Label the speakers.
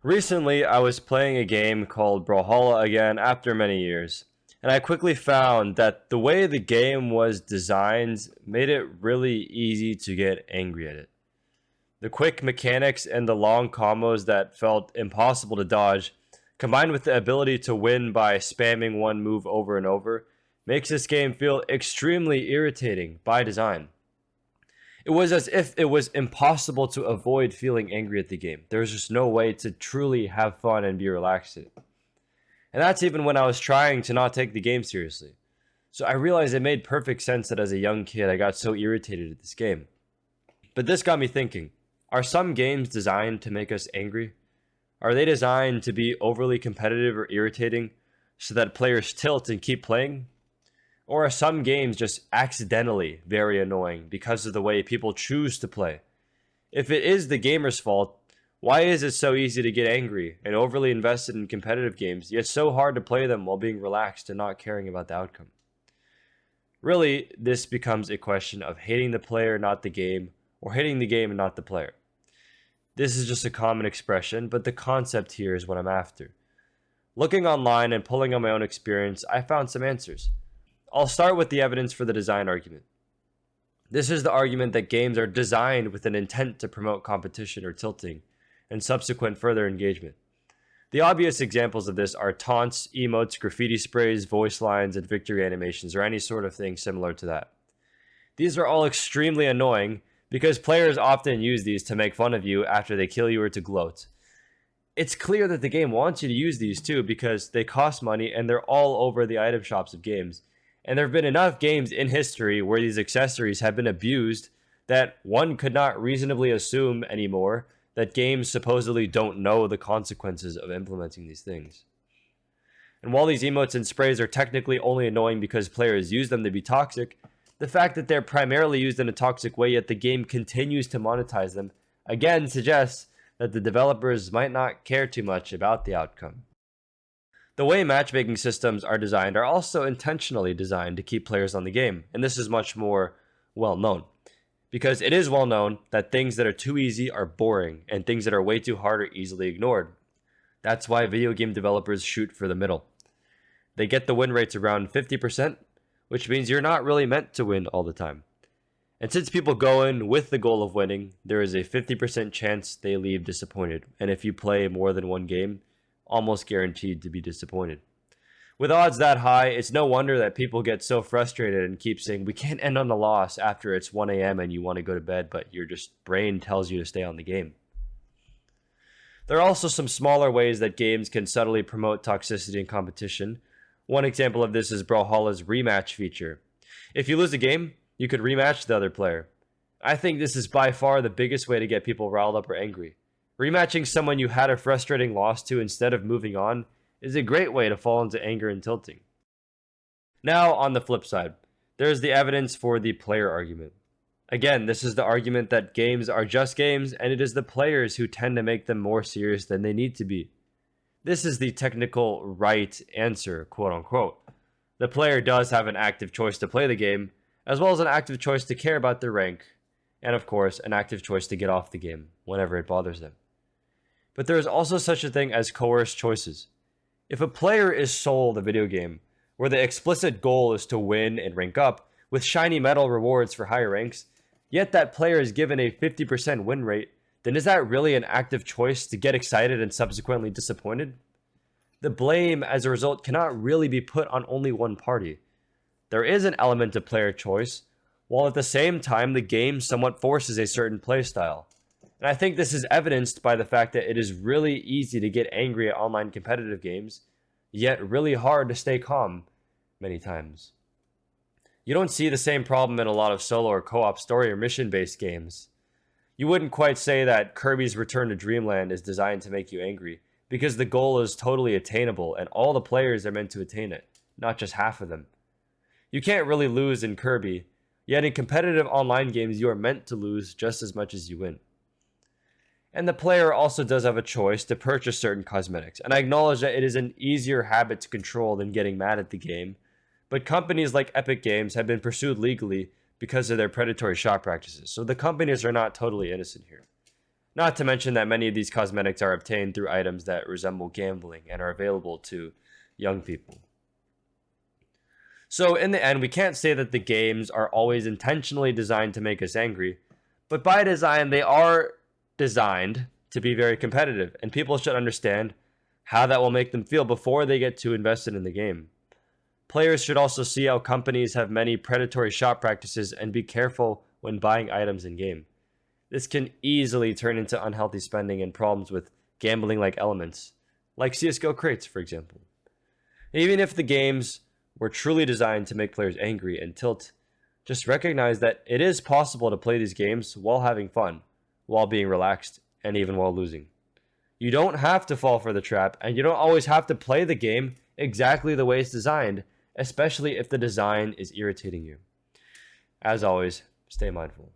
Speaker 1: Recently, I was playing a game called Brawlhalla again after many years, and I quickly found that the way the game was designed made it really easy to get angry at it. The quick mechanics and the long combos that felt impossible to dodge, combined with the ability to win by spamming one move over and over, makes this game feel extremely irritating by design. It was as if it was impossible to avoid feeling angry at the game. There was just no way to truly have fun and be relaxed. And that's even when I was trying to not take the game seriously. So I realized it made perfect sense that as a young kid I got so irritated at this game. But this got me thinking, are some games designed to make us angry? Are they designed to be overly competitive or irritating so that players tilt and keep playing? Or are some games just accidentally very annoying because of the way people choose to play? If it is the gamer's fault, why is it so easy to get angry and overly invested in competitive games, yet so hard to play them while being relaxed and not caring about the outcome? Really, this becomes a question of hating the player, not the game, or hating the game and not the player. This is just a common expression, but the concept here is what I'm after. Looking online and pulling on my own experience, I found some answers. I'll start with the evidence for the design argument. This is the argument that games are designed with an intent to promote competition or tilting, and subsequent further engagement. The obvious examples of this are taunts, emotes, graffiti sprays, voice lines, and victory animations, or any sort of thing similar to that. These are all extremely annoying because players often use these to make fun of you after they kill you or to gloat. It's clear that the game wants you to use these too because they cost money and they're all over the item shops of games. And there have been enough games in history where these accessories have been abused that one could not reasonably assume anymore that games supposedly don't know the consequences of implementing these things. And while these emotes and sprays are technically only annoying because players use them to be toxic, the fact that they're primarily used in a toxic way yet the game continues to monetize them again suggests that the developers might not care too much about the outcome. The way matchmaking systems are designed are also intentionally designed to keep players on the game, and this is much more well known. Because it is well known that things that are too easy are boring, and things that are way too hard are easily ignored. That's why video game developers shoot for the middle. They get the win rates around 50%, which means you're not really meant to win all the time. And since people go in with the goal of winning, there is a 50% chance they leave disappointed, and if you play more than one game, almost guaranteed to be disappointed. With odds that high, it's no wonder that people get so frustrated and keep saying, we can't end on a loss after it's 1 a.m. and you want to go to bed, but your just brain tells you to stay on the game. There are also some smaller ways that games can subtly promote toxicity and competition. One example of this is Brawlhalla's rematch feature. If you lose a game, you could rematch the other player. I think this is by far the biggest way to get people riled up or angry. Rematching someone you had a frustrating loss to instead of moving on is a great way to fall into anger and tilting. Now, on the flip side, there's the evidence for the player argument. Again, this is the argument that games are just games and it is the players who tend to make them more serious than they need to be. This is the technical right answer, quote unquote. The player does have an active choice to play the game, as well as an active choice to care about their rank, and of course, an active choice to get off the game whenever it bothers them. But there is also such a thing as coerced choices. If a player is sold a video game where the explicit goal is to win and rank up with shiny metal rewards for higher ranks, yet that player is given a 50% win rate, then is that really an active choice to get excited and subsequently disappointed? The blame as a result cannot really be put on only one party. There is an element of player choice, while at the same time the game somewhat forces a certain playstyle. And I think this is evidenced by the fact that it is really easy to get angry at online competitive games, yet really hard to stay calm many times. You don't see the same problem in a lot of solo or co-op story or mission-based games. You wouldn't quite say that Kirby's Return to Dreamland is designed to make you angry, because the goal is totally attainable and all the players are meant to attain it, not just half of them. You can't really lose in Kirby, yet in competitive online games you are meant to lose just as much as you win. And the player also does have a choice to purchase certain cosmetics, and I acknowledge that it is an easier habit to control than getting mad at the game, but companies like Epic Games have been pursued legally because of their predatory shop practices, so the companies are not totally innocent here. Not to mention that many of these cosmetics are obtained through items that resemble gambling and are available to young people. So, in the end, we can't say that the games are always intentionally designed to make us angry, but by design, they are designed to be very competitive, and people should understand how that will make them feel before they get too invested in the game. Players should also see how companies have many predatory shop practices and be careful when buying items in game. This can easily turn into unhealthy spending and problems with gambling like elements, like CSGO crates, for example. Even if the games were truly designed to make players angry and tilt, just recognize that it is possible to play these games while having fun, while being relaxed, and even while losing. You don't have to fall for the trap, and you don't always have to play the game exactly the way it's designed, especially if the design is irritating you. As always, stay mindful.